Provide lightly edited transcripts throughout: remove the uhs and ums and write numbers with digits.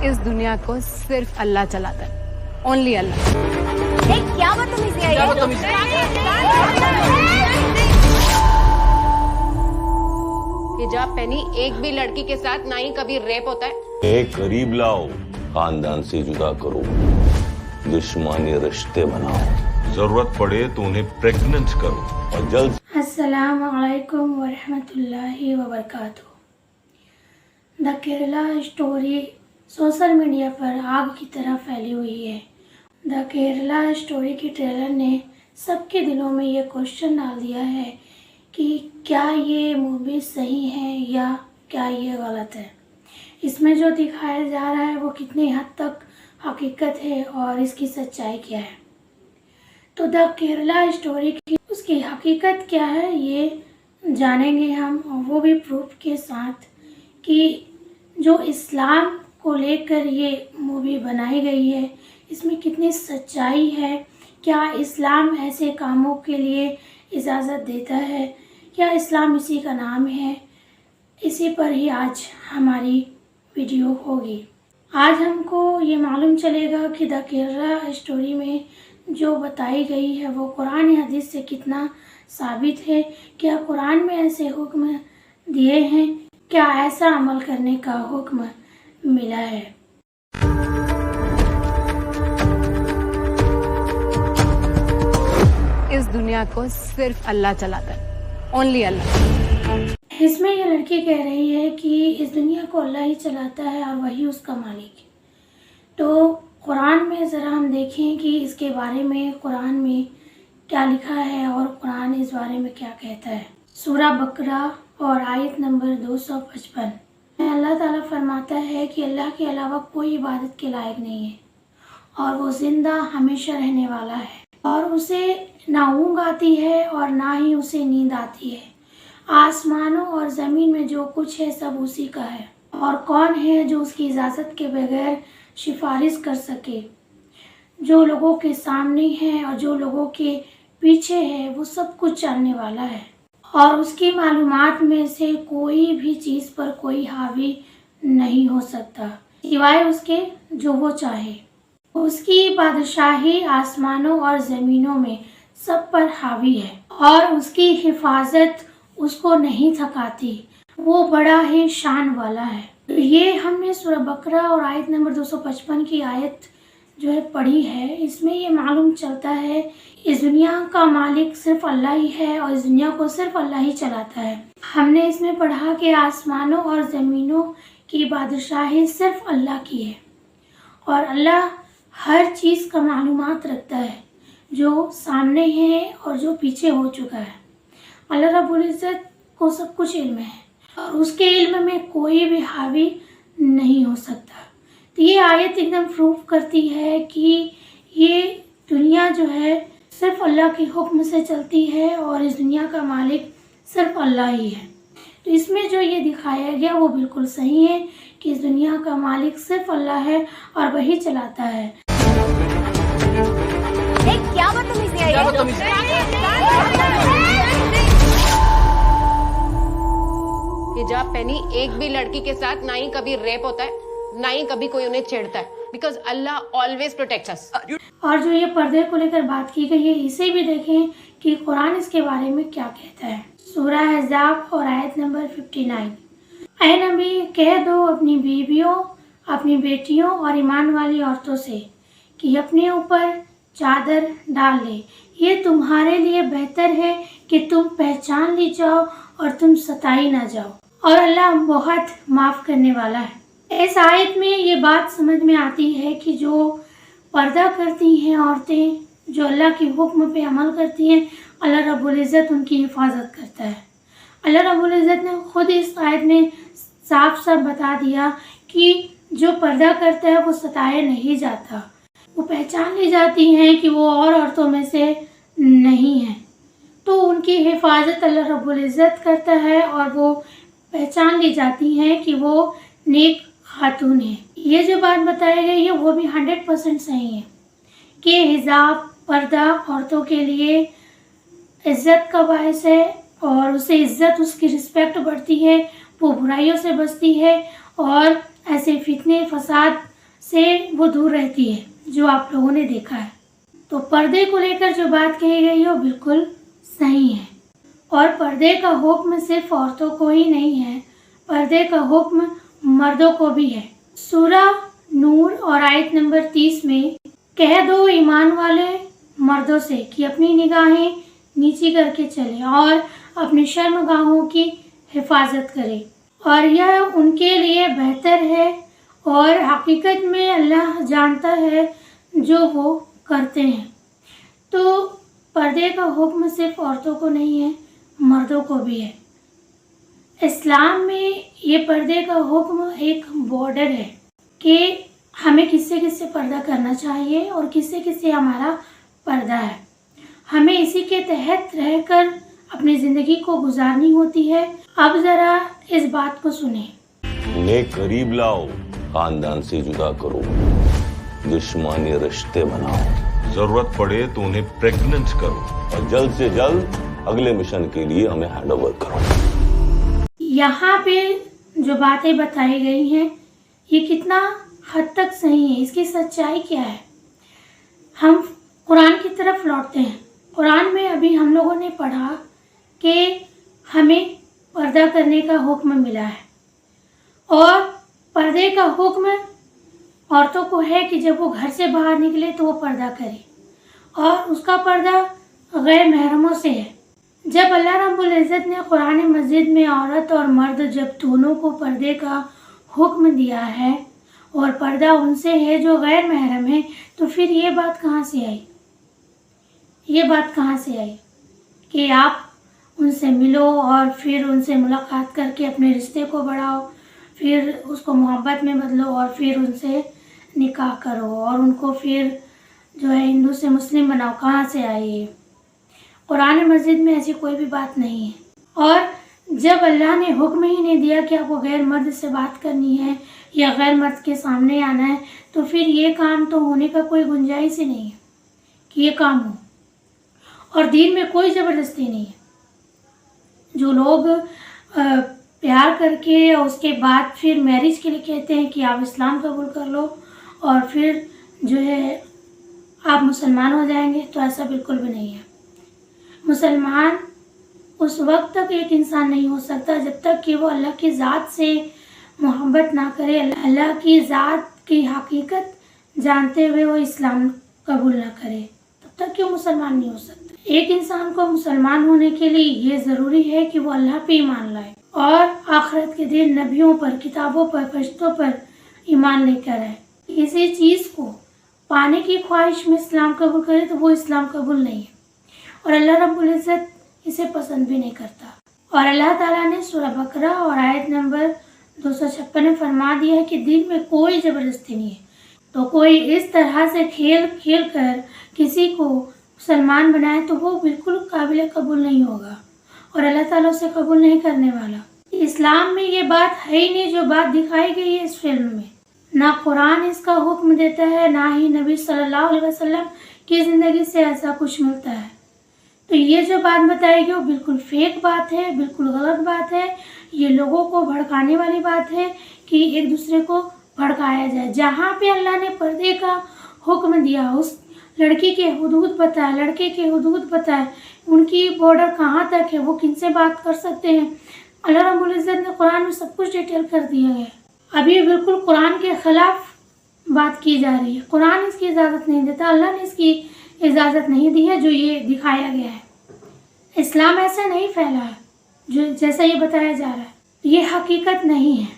اس دنیا کو صرف اللہ چلاتا ہے، اونلی اللہ۔ کیا بدتمیزی ہے حجاب پہنی ایک بھی لڑکی کے ساتھ نہ ہی کبھی ریپ ہوتا ہے۔ ایک قریب لاؤ، خاندان سے جدا کرو، دشمانی رشتے بناؤ، ضرورت پڑے تو انہیں پریگننٹ کرو اور جلد۔ السلام علیکم ورحمۃ اللہ وبرکاتہ۔ دا کیرلا اسٹوری سوشل میڈیا پر آگ کی طرح پھیلی ہوئی ہے۔ دا کیرلا اسٹوری کی ٹریلر نے سب کے دلوں میں یہ کوشچن ڈال دیا ہے کہ کیا یہ مووی صحیح ہے یا کیا یہ غلط ہے۔ اس میں جو دکھایا جا رہا ہے وہ کتنی حد تک حقیقت ہے اور اس کی سچائی کیا ہے۔ تو دا کیرلا اسٹوری کی اس کی حقیقت کیا ہے یہ جانیں گے ہم، اور وہ بھی پروف کے ساتھ کہ جو اسلام کو لے کر یہ مووی بنائی گئی ہے اس میں کتنی سچائی ہے، کیا اسلام ایسے کاموں کے لیے اجازت دیتا ہے، کیا اسلام اسی کا نام ہے، اسی پر ہی آج ہماری ویڈیو ہوگی۔ آج ہم کو یہ معلوم چلے گا کہ دا کیرلا اسٹوری میں جو بتائی گئی ہے وہ قرآن حدیث سے کتنا ثابت ہے، کیا قرآن میں ایسے حکم دیے ہیں، کیا ایسا عمل کرنے کا حکم ملا ہے۔ اس دنیا کو صرف اللہ چلاتا ہے، اونلی اللہ۔ اس میں یہ لڑکی کہہ رہی ہے کہ اس دنیا کو اللہ ہی چلاتا ہے اور وہی اس کا مالک ہے۔ تو قرآن میں ذرا ہم دیکھیں کہ اس کے بارے میں قرآن میں کیا لکھا ہے اور قرآن اس بارے میں کیا کہتا ہے۔ سورہ بقرہ اور آیت نمبر 255 میں اللہ تعالیٰ فرماتا ہے کہ اللہ کے علاوہ کوئی عبادت کے لائق نہیں ہے اور وہ زندہ ہمیشہ رہنے والا ہے، اور اسے نہ اونگ آتی ہے اور نہ ہی اسے نیند آتی ہے۔ آسمانوں اور زمین میں جو کچھ ہے سب اسی کا ہے، اور کون ہے جو اس کی اجازت کے بغیر سفارش کر سکے۔ جو لوگوں کے سامنے ہے اور جو لوگوں کے پیچھے ہے وہ سب کچھ جاننے والا ہے، اور اس کی معلومات میں سے کوئی بھی چیز پر کوئی حاوی نہیں ہو سکتا سوائے اس کے جو وہ چاہے۔ اس کی بادشاہی آسمانوں اور زمینوں میں سب پر حاوی ہے، اور اس کی حفاظت اس کو نہیں تھکاتی، وہ بڑا ہی شان والا ہے۔ یہ ہم نے سورہ بقرہ اور آیت نمبر 255 کی آیت جو ہے پڑھی ہے، اس میں یہ معلوم چلتا ہے اس دنیا کا مالک صرف اللہ ہی ہے اور اس دنیا کو صرف اللہ ہی چلاتا ہے۔ ہم نے اس میں پڑھا کہ آسمانوں اور زمینوں کی بادشاہی صرف اللہ کی ہے، اور اللہ ہر چیز کا معلومات رکھتا ہے، جو سامنے ہے اور جو پیچھے ہو چکا ہے۔ اللہ رب العزت کو سب کچھ علم ہے اور اس کے علم میں کوئی بھی حاوی نہیں ہو سکتا۔ تو یہ آیت ایک دم پروف کرتی ہے کہ یہ دنیا جو ہے صرف اللہ کے حکم سے چلتی ہے اور اس دنیا کا مالک صرف اللہ ہی ہے۔ تو اس میں جو یہ دکھایا گیا وہ بالکل صحیح ہے کہ اس دنیا کا مالک صرف اللہ ہے اور وہی چلاتا ہے۔ کیا بدتمیزی ہے حجاب پہنی ایک بھی لڑکی کے ساتھ نہ ہی کبھی ریپ ہوتا ہے، نہ ہی کبھی کوئی انہیں چھیڑتا ہے، بیکاز اللہ آلویز پروٹیکٹس اس۔ اور جو یہ پردے کو لے کر بات کی گئی ہے اسے بھی دیکھیں کہ قرآن اس کے بارے میں کیا کہتا ہے۔ سورہ احزاب اور آیت نمبر 59، اے نبی کہہ دو اپنی بیویوں، اپنی بیٹیوں اور ایمان والی عورتوں سے کہ اپنے اوپر چادر ڈال لے، یہ تمہارے لیے بہتر ہے کہ تم پہچان لی جاؤ اور تم ستائی نہ جاؤ، اور اللہ بہت معاف کرنے والا ہے۔ اس آیت میں یہ بات سمجھ میں آتی ہے کہ جو پردہ کرتی ہیں عورتیں، جو اللہ کے حکم پہ عمل کرتی ہیں، اللہ رب العزت ان کی حفاظت کرتا ہے۔ اللہ رب العزت نے خود اس آیت میں صاف صاف بتا دیا کہ جو پردہ کرتا ہے وہ ستایا نہیں جاتا، وہ پہچان لی جاتی ہیں کہ وہ اور عورتوں میں سے نہیں ہیں، تو ان کی حفاظت اللہ رب العزت کرتا ہے اور وہ پہچان لی جاتی ہیں کہ وہ نیک خاتون ہیں۔ یہ جو بات بتائی گئی ہے وہ بھی 100% صحیح ہے کہ حجاب پردہ عورتوں کے لیے عزت کا باعث ہے، اور اسے عزت، اس کی رسپیکٹ بڑھتی ہے، وہ برائیوں سے بچتی ہے اور ایسے فتنے فساد से वो दूर रहती है, जो आप लोगों ने देखा है। तो पर्दे को लेकर जो बात कही गई है वो बिल्कुल सही है। और पर्दे का हुक्म सिर्फ औरतों को ही नहीं है, पर्दे का हुक्म मर्दों को भी है। सूरा नूर और आयत नंबर 30 में कह दो ईमान वाले मर्दों से कि अपनी निगाहें नीची करके चलें और अपनी शर्मगाहों की हिफाजत करें, और यह उनके लिए बेहतर है, और हकीकत में अल्लाह जानता है जो वो करते हैं। तो पर्दे का हुक्म सिर्फ औरतों को नहीं है, मर्दों को भी है। इस्लाम में ये पर्दे का हुक्म एक बॉर्डर है कि हमें किससे किससे पर्दा करना चाहिए और किससे किससे हमारा पर्दा है। हमें इसी के तहत रहकर अपनी ज़िंदगी को गुजारनी होती है। अब ज़रा इस बात को सुने। उन्हें करीब लाओ, खानदान से जुदा करो, दुश्मनी रिश्ते बनाओ, जरूरत पड़े तो उन्हें प्रेग्नेंट करो और जल्द से जल्द अगले मिशन के लिए हमें हैंड ओवर करो। यहाँ पे जो बातें बताई गई हैं ये कितना हद तक सही है, इसकी सच्चाई क्या है। हम कुरान की तरफ लौटते हैं। कुरान में अभी हम लोगों ने पढ़ा कि हमें पर्दा करने का हुक्म मिला है, और पर्दे का हुक्म औरतों को है कि जब वो घर से बाहर निकले तो वो पर्दा करे, और उसका पर्दा गैर महरमों से है। जब अल्लाह रब्बुल इज़्ज़त ने कुरान मजीद में औरत और मर्द जब दोनों को पर्दे का हुक्म दिया है और पर्दा उनसे है जो गैर महरम है, तो फिर ये बात कहाँ से आई? ये बात कहाँ से आई कि आप उनसे मिलो और फिर उनसे मुलाकात करके अपने रिश्ते को बढ़ाओ, फिर उसको मोहब्बत में बदलो और फिर उनसे निकाह करो और उनको फिर जो है हिंदू से मुस्लिम बनाओ? कहाँ से आई ये? कुरान मस्जिद में ऐसी कोई भी बात नहीं है। और जब अल्लाह ने हुक्म ही नहीं दिया कि आपको गैर मर्द से बात करनी है या गैर मर्द के सामने आना है, तो फिर ये काम तो होने का कोई गुंजाइश ही नहीं है कि ये काम हो। और दीन में कोई ज़बरदस्ती नहीं है। जो लोग प्यार करके और उसके बाद फिर मैरिज के लिए कहते हैं कि आप इस्लाम कबूल कर लो और फिर जो है आप मुसलमान हो जाएंगे, तो ऐसा बिल्कुल भी नहीं है। मुसलमान उस वक्त तक एक इंसान नहीं हो सकता जब तक कि वो अल्लाह की ज़ात से मोहब्बत ना करे, अल्लाह की ज़ात की हकीकत जानते हुए वो इस्लाम कबूल ना करे, तब तक कि वो मुसलमान नहीं हो सकता। एक इंसान को मुसलमान होने के लिए ये ज़रूरी है कि वो अल्लाह पे ईमान लाए और आखिरत के दिन नबियों पर, किताबों पर, फरिश्तों पर ईमान लेकर आए। इसी चीज़ को पाने की ख्वाहिश में इस्लाम कबूल करे तो वो इस्लाम कबूल नहीं है, और अल्लाह रब्बुल इज़्ज़त इसे पसंद भी नहीं करता। और अल्लाह ताला ने सूरह बकरा और आयत नंबर 256 में फरमा दिया है कि दीन में कोई ज़बरदस्ती नहीं है। तो कोई इस तरह से खेल खेल कर किसी को मुसलमान बनाए तो वो बिल्कुल काबिल कबूल नहीं होगा और अल्लाह ताला उसे कबूल नहीं करने वाला। इस्लाम में ये बात है ही नहीं जो बात दिखाई गई है इस फिल्म में। ना कुरान इसका हुक्म देता है, ना ही नबी सल्लल्लाहु अलैहि वसल्लम की ज़िंदगी से ऐसा कुछ मिलता है। तो ये जो बात बताई गई वो बिल्कुल फेक बात है, बिल्कुल गलत बात है। ये लोगों को भड़काने वाली बात है कि एक दूसरे को भड़काया जाए। जहाँ पे अल्लाह ने पर्दे का हुक्म दिया, उस लड़की के हुदूद बताए, लड़के के हुदूद बताए, उनकी बॉर्डर कहाँ तक है, वो किनसे बात कर सकते हैं, अल्लाह रब्बुल इज़्ज़त ने कुरान में सब कुछ डिटेल कर दिया है। अभी बिल्कुल कुरान के ख़िलाफ़ बात की जा रही है। कुरान इसकी इजाज़त नहीं देता, अल्लाह ने इसकी इजाज़त नहीं दी है जो ये दिखाया गया है। इस्लाम ऐसा नहीं फैला है जो जैसा ये बताया जा रहा है, ये हकीकत नहीं है।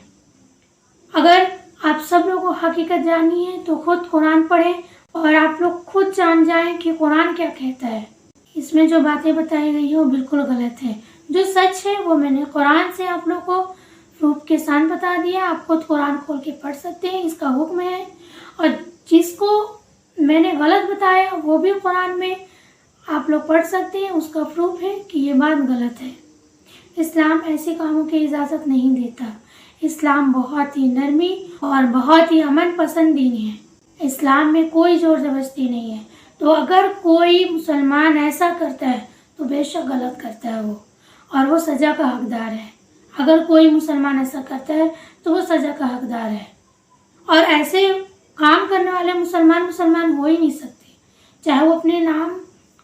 अगर आप सब लोगों को हकीकत जाननी है तो खुद कुरान पढ़ें और आप लोग खुद जान जाएं कि कुरान क्या कहता है। इसमें जो बातें बताई गई हैं वो बिल्कुल गलत है। जो सच है वो मैंने कुरान से आप लोग को प्रूफ के साथ बता दिया। आप खुद कुरान खोल के पढ़ सकते हैं, इसका हुक्म है। और जिसको मैंने गलत बताया वो भी कुरान में आप लोग पढ़ सकते हैं, उसका प्रूफ है कि ये बात गलत है। इस्लाम ऐसे कामों की इजाज़त नहीं देता। इस्लाम बहुत ही नरमी और बहुत ही अमन पसंद दीन है। इस्लाम में कोई ज़ोर ज़बरदस्ती नहीं है। तो अगर कोई मुसलमान ऐसा करता है तो बेशक गलत करता है वो, और वो सज़ा का हकदार है। अगर कोई मुसलमान ऐसा करता है तो वो सज़ा का हकदार है। और ऐसे काम करने वाले मुसलमान हो ही नहीं सकते, चाहे वो अपने नाम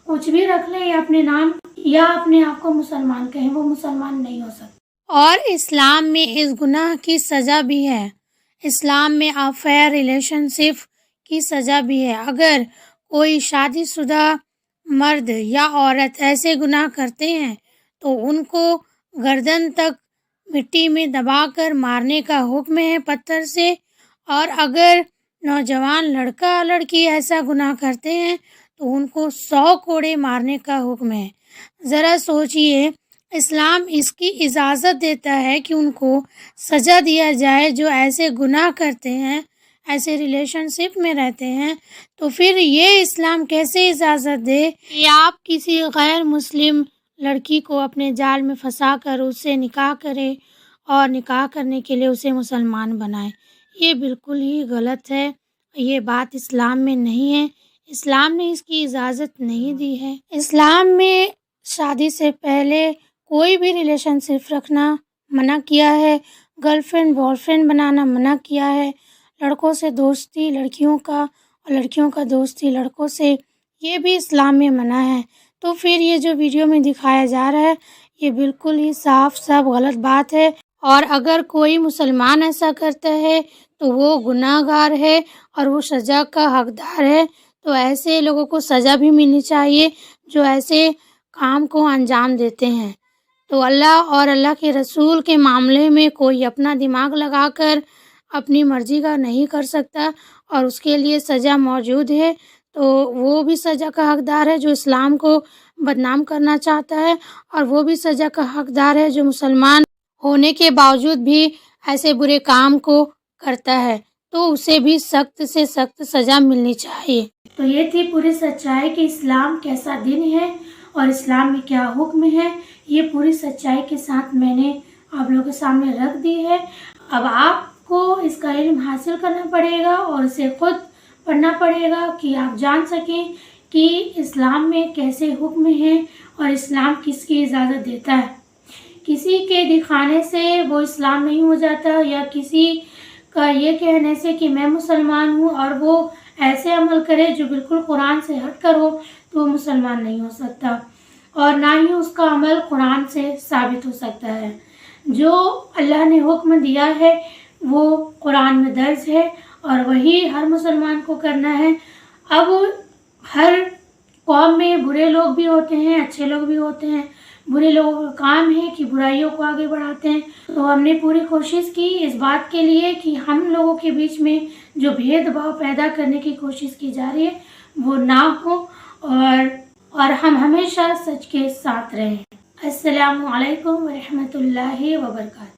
कुछ भी रख ले या अपने नाम या अपने आप को मुसलमान कहें, वो मुसलमान नहीं हो सकते। और इस्लाम में इस गुनाह की सज़ा भी है। इस्लाम में अफेयर रिलेशनशिप की सज़ा भी है। अगर कोई शादीशुदा मर्द या औरत ऐसे गुनाह करते हैं तो उनको गर्दन तक मिट्टी में दबाकर मारने का हुक्म है पत्थर से। और अगर नौजवान लड़का लड़की ऐसा गुनाह करते हैं तो उनको 100 कोड़े मारने का हुक्म है। ज़रा सोचिए, इस्लाम इसकी इजाज़त देता है कि उनको सज़ा दिया जाए जो ऐसे गुनाह करते हैं, ऐसे रिलेशनशिप में रहते हैं, तो फिर ये इस्लाम कैसे इजाज़त दे कि आप किसी गैर मुस्लिम लड़की को अपने जाल में फंसा कर उससे निकाह करें और निकाह करने के लिए उसे मुसलमान बनाएं। ये बिल्कुल ही गलत है। ये बात इस्लाम में नहीं है। इस्लाम ने इसकी इजाज़त नहीं दी है। इस्लाम में शादी से पहले कोई भी रिलेशनशिप रखना मना किया है, गर्लफ्रेंड बॉयफ्रेंड बनाना मना किया है, लड़कों से दोस्ती लड़कियों का और लड़कियों का दोस्ती लड़कों से, ये भी इस्लाम में मना है। तो फिर ये जो वीडियो में दिखाया जा रहा है ये बिल्कुल ही साफ गलत बात है। और अगर कोई मुसलमान ऐसा करता है तो वो गुनाहगार है और वो सज़ा का हकदार है। तो ऐसे लोगों को सज़ा भी मिलनी चाहिए जो ऐसे काम को अंजाम देते हैं। तो अल्लाह और अल्लाह के रसूल के मामले में कोई अपना दिमाग लगाकर अपनी मर्ज़ी का नहीं कर सकता और उसके लिए सज़ा मौजूद है। तो वो भी सज़ा का हकदार है जो इस्लाम को बदनाम करना चाहता है, और वो भी सज़ा का हकदार है जो मुसलमान होने के बावजूद भी ऐसे बुरे काम को करता है। तो उसे भी सख्त से सख्त सज़ा मिलनी चाहिए। तो ये थी पूरी सच्चाई कि इस्लाम कैसा दिन है और इस्लाम में क्या हुक्म है। ये पूरी सच्चाई के साथ मैंने आप लोगों के सामने रख दी है। अब आपको इसका इल्म हासिल करना पड़ेगा और इसे खुद पढ़ना पड़ेगा कि आप जान सकें कि इस्लाम में कैसे हुक्म है और इस्लाम किसकी इजाज़त देता है। किसी के दिखाने से वो इस्लाम नहीं हो जाता, या किसी का ये कहने से कि मैं मुसलमान हूँ और वो ऐसे अमल करे जो बिल्कुल कुरान से हट कर हो तो वो मुसलमान नहीं हो सकता, और ना ही उसका अमल कुरान से साबित हो सकता है। जो अल्लाह ने हुक्म दिया है वो कुरान में दर्ज है और वही हर मुसलमान को करना है। अब हर कौम में बुरे लोग भी होते हैं, अच्छे लोग भी होते हैं। बुरे लोगों का काम है कि बुराइयों को आगे बढ़ाते हैं। तो हमने पूरी कोशिश की इस बात के लिए कि हम लोगों के बीच में जो भेदभाव पैदा करने की कोशिश की जा रही है वो ना हो, और हम हमेशा सच के साथ रहें। अस्सलामु अलैकुम व रहमतुल्लाहि व बरकातहू।